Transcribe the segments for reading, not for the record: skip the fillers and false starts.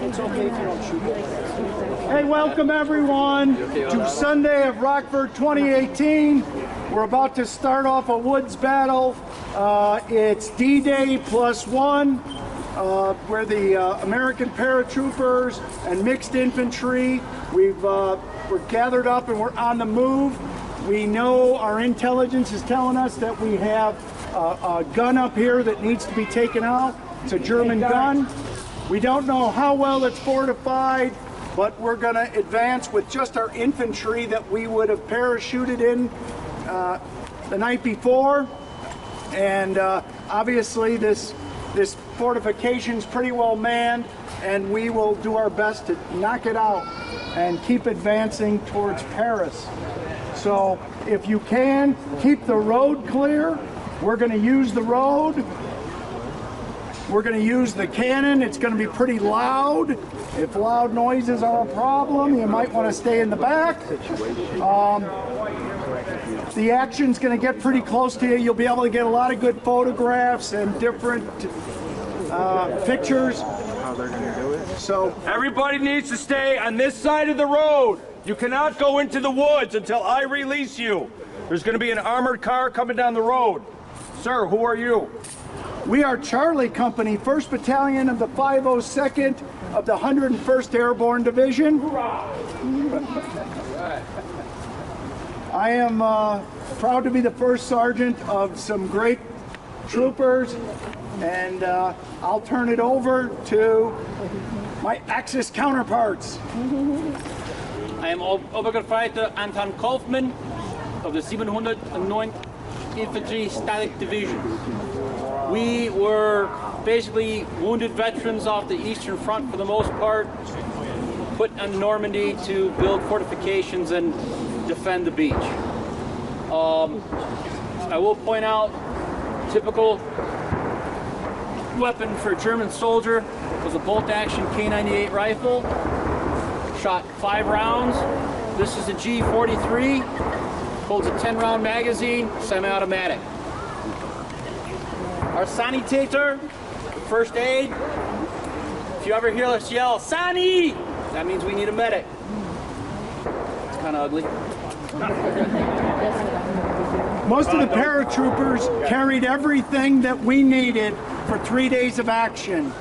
It's okay if you don't shoot it. Hey, welcome everyone to Sunday of Rockford 2018. We're about to start off a woods battle. It's D-Day +1. We're the American paratroopers and mixed infantry. We're gathered up and we're on the move. We know our intelligence is telling us that we have a gun up here that needs to be taken out. It's a German gun. We don't know how well it's fortified, but we're going to advance with just our infantry that we would have parachuted in the night before. And obviously this fortification's pretty well manned, and we will do our best to knock it out and keep advancing towards Paris. So if you can, keep the road clear. We're going to use the road. We're going to use the cannon. It's going to be pretty loud. If loud noises are a problem, you might want to stay in the back. The action's going to get pretty close to you. You'll be able to get a lot of good photographs and different pictures. How they're going to do it. So everybody needs to stay on this side of the road. You cannot go into the woods until I release you. There's going to be an armored car coming down the road. Sir, who are you? We are Charlie Company, 1st Battalion of the 502nd of the 101st Airborne Division. I am proud to be the first sergeant of some great troopers, and I'll turn it over to my Axis counterparts. I am Obergefreiter Anton Kaufmann of the 709th Infantry Static Division. We were basically wounded veterans off the Eastern Front for the most part, put on Normandy to build fortifications and defend the beach. I will point out, typical weapon for a German soldier was a bolt-action K98 rifle. Shot 5 rounds. This is a G43. Holds a 10-round magazine, semi-automatic. Our sanitator, first aid. If you ever hear us yell, "Sani!" that means we need a medic. It's kind of ugly. Most of the paratroopers carried everything that we needed for 3 days of action.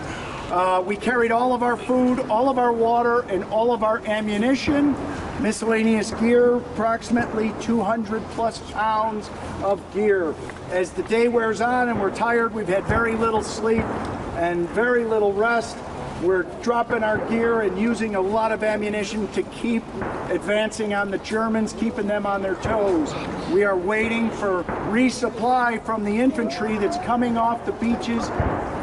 We carried all of our food, all of our water, and all of our ammunition. Miscellaneous gear, approximately 200 plus pounds of gear. As the day wears on and we're tired, we've had very little sleep and very little rest. We're dropping our gear and using a lot of ammunition to keep advancing on the Germans, keeping them on their toes. We are waiting for resupply from the infantry that's coming off the beaches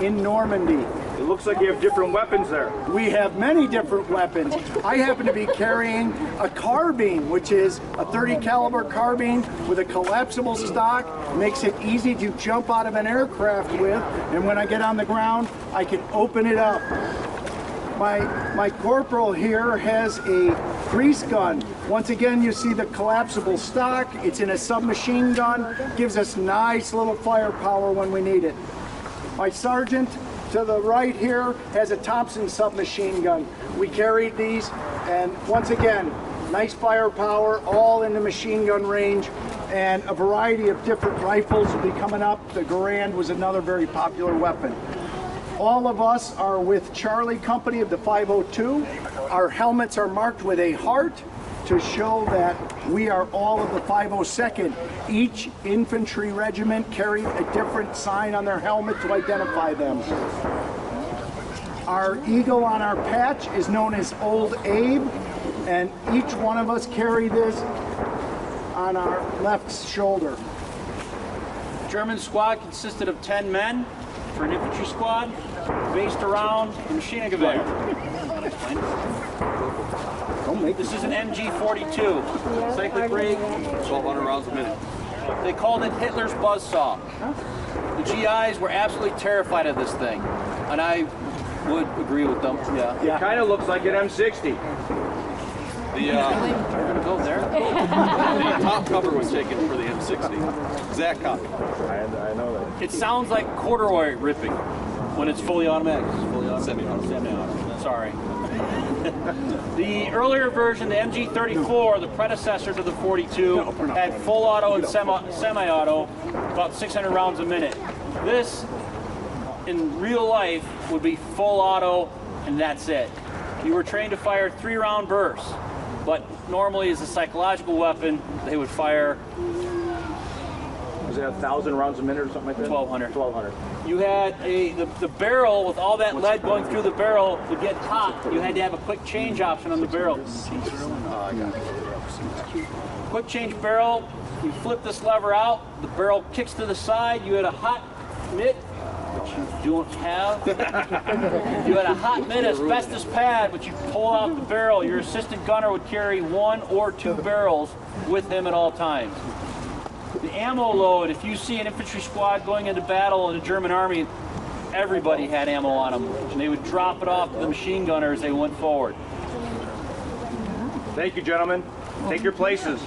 in Normandy. It looks like you have different weapons there. We have many different weapons. I happen to be carrying a carbine, which is a .30 caliber carbine with a collapsible stock. Makes it easy to jump out of an aircraft with, and when I get on the ground, I can open it up. My corporal here has a grease gun. Once again, you see the collapsible stock. It's in a submachine gun. Gives us nice little firepower when we need it. My sergeant to the right here has a Thompson submachine gun. We carried these, and once again, nice firepower, all in the machine gun range, and a variety of different rifles will be coming up. The Garand was another very popular weapon. All of us are with Charlie Company of the 502. Our helmets are marked with a heart to show that we are all of the 502nd. Each infantry regiment carried a different sign on their helmet to identify them. Our eagle on our patch is known as Old Abe, and each one of us carry this on our left shoulder. German squad consisted of 10 men for an infantry squad, based around the machine gun. This is an MG42, cyclic rig, 1,200 rounds a minute. They called it Hitler's buzzsaw. The GIs were absolutely terrified of this thing, and I would agree with them. Yeah. It kind of looks like an M60. We're gonna go there. The top cover was taken for the M60. Exact copy. I know that. It sounds like corduroy ripping when it's fully automatic. It's fully automatic. Semi-automatic. sorry. The earlier version, the MG34, the predecessor to the 42, had full auto and semi-auto, about 600 rounds a minute. This, in real life, would be full auto, and that's it. You were trained to fire 3-round bursts, but normally as a psychological weapon, they would fire Was it 1,000 rounds a minute or something like that? 1,200. 1,200. You had the barrel, with all that lead going through the barrel, would get hot. You had to have a quick change option on the barrel. Quick change barrel, you flip this lever out, the barrel kicks to the side, you had a hot mitt, which you don't have. You had a hot mitt, asbestos pad, which you pull out the barrel. Your assistant gunner would carry 1 or 2 barrels with him at all times. The ammo load, if you see an infantry squad going into battle in the German army, everybody had ammo on them. And they would drop it off to the machine gunner as they went forward. Thank you, gentlemen. Take your places.